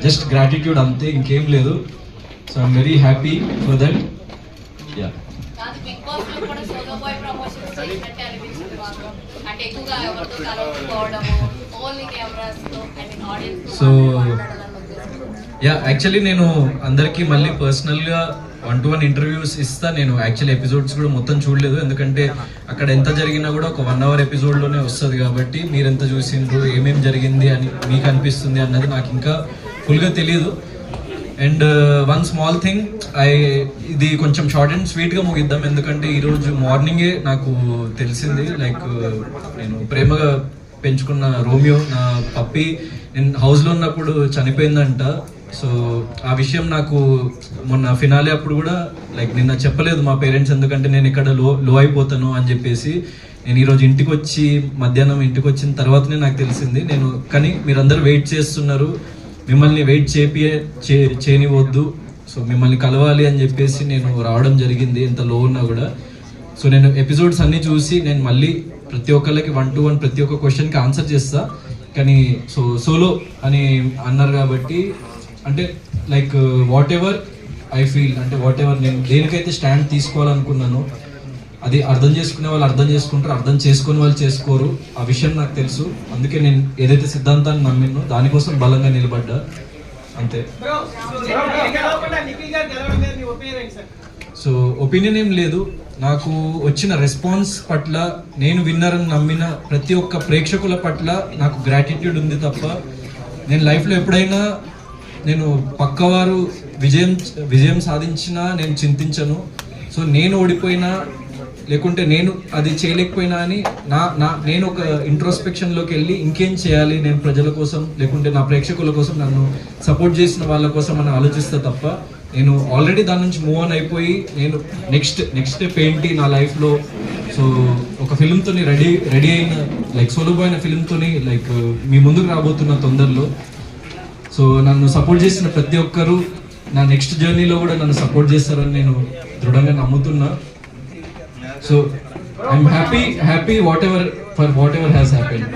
Just gratitude అంతే, ఇంకేం లేదు. So I'm very happy for that. Yeah so yeah actually నేను అందరికీ మళ్ళీ పర్సనల్గా 1-to-1 ఇంటర్వ్యూస్ ఇస్తా. నేను యాక్చువల్లీ ఎపిసోడ్స్ కూడా మొత్తం చూడలేదు, ఎందుకంటే అక్కడ ఎంత జరిగినా కూడా ఒక 1 hour ఎపిసోడ్లోనే వస్తుంది కాబట్టి మీరు ఎంత చూసిండ్రు, ఏమేమి జరిగింది అని మీకు అనిపిస్తుంది అన్నది నాకు ఇంకా ఫుల్గా తెలియదు. అండ్ వన్ స్మాల్ థింగ్, ఇది కొంచెం షార్ట్ అండ్ స్వీట్గా ముగిద్దాం, ఎందుకంటే ఈరోజు మార్నింగే నాకు తెలిసింది, లైక్ నేను ప్రేమగా పెంచుకున్న రోమియో, నా పప్పి, నేను హౌస్లో ఉన్నప్పుడు చనిపోయిందంట. సో ఆ విషయం నాకు మొన్న ఫినాలే అప్పుడు కూడా లైక్ నిన్న చెప్పలేదు మా పేరెంట్స్, ఎందుకంటే నేను ఇక్కడ లో అయిపోతాను అని చెప్పేసి. నేను ఈరోజు ఇంటికి వచ్చి మధ్యాహ్నం ఇంటికి వచ్చిన తర్వాతనే నాకు తెలిసింది. కానీ మీరందరూ వెయిట్ చేస్తున్నారు, మిమ్మల్ని వెయిట్ చేయనివద్దు, సో మిమ్మల్ని కలవాలి అని చెప్పేసి నేను రావడం జరిగింది, ఎంత లో ఉన్నా కూడా. సో నేను ఎపిసోడ్స్ అన్నీ చూసి నేను మళ్ళీ ప్రతి ఒక్కళ్ళకి 1-to-1 ప్రతి ఒక్క క్వశ్చన్కి ఆన్సర్ చేస్తా. కానీ సోలో అని అన్నారు కాబట్టి, అంటే like what ever I feel, అంటే వాట్ ఎవర్ నేను దేనికైతే స్టాండ్ తీసుకోవాలనుకున్నానో అది అర్థం చేసుకునే వాళ్ళు అర్థం చేసుకుంటారు, అర్థం చేసుకునే వాళ్ళు చేసుకోరు, ఆ విషయం నాకు తెలుసు. అందుకే నేను ఏదైతే సిద్ధాంతాన్ని నమ్మినో దానికోసం బలంగా నిలబడ్డా, అంతే. సో ఒపీనియన్ ఏం లేదు, నాకు వచ్చిన రెస్పాన్స్ పట్ల, నేను విన్నర్ అని నమ్మిన ప్రతి ఒక్క ప్రేక్షకుల పట్ల నాకు గ్రాటిట్యూడ్ ఉంది తప్ప, నేను లైఫ్లో ఎప్పుడైనా నేను పక్కవారు విజయం సాధించినా నేను చింతించను. సో నేను ఓడిపోయినా లేకుంటే నేను అది చేయలేకపోయినా అని నేను ఒక ఇంట్రోస్పెక్షన్లోకి వెళ్ళి ఇంకేం చేయాలి నేను ప్రజల కోసం, లేకుంటే నా ప్రేక్షకుల కోసం, నన్ను సపోర్ట్ చేసిన వాళ్ళ కోసం అని ఆలోచిస్తే తప్ప, నేను ఆల్రెడీ దాని నుంచి మూవ్ ఆన్ అయిపోయి నేను నెక్స్ట్ స్టెప్ ఏంటి నా లైఫ్లో. సో ఒక ఫిల్మ్తో రెడీ అయిన, లైక్ సోలో బాయ్ అనే ఫిల్మ్తో లైక్ మీ ముందుకు రాబోతున్న తొందరలో. సో నన్ను సపోర్ట్ చేసిన ప్రతి ఒక్కరూ నా నెక్స్ట్ జర్నీలో కూడా నన్ను సపోర్ట్ చేస్తారని నేను దృఢంగా నమ్ముతున్నా. So I'm happy whatever has happened.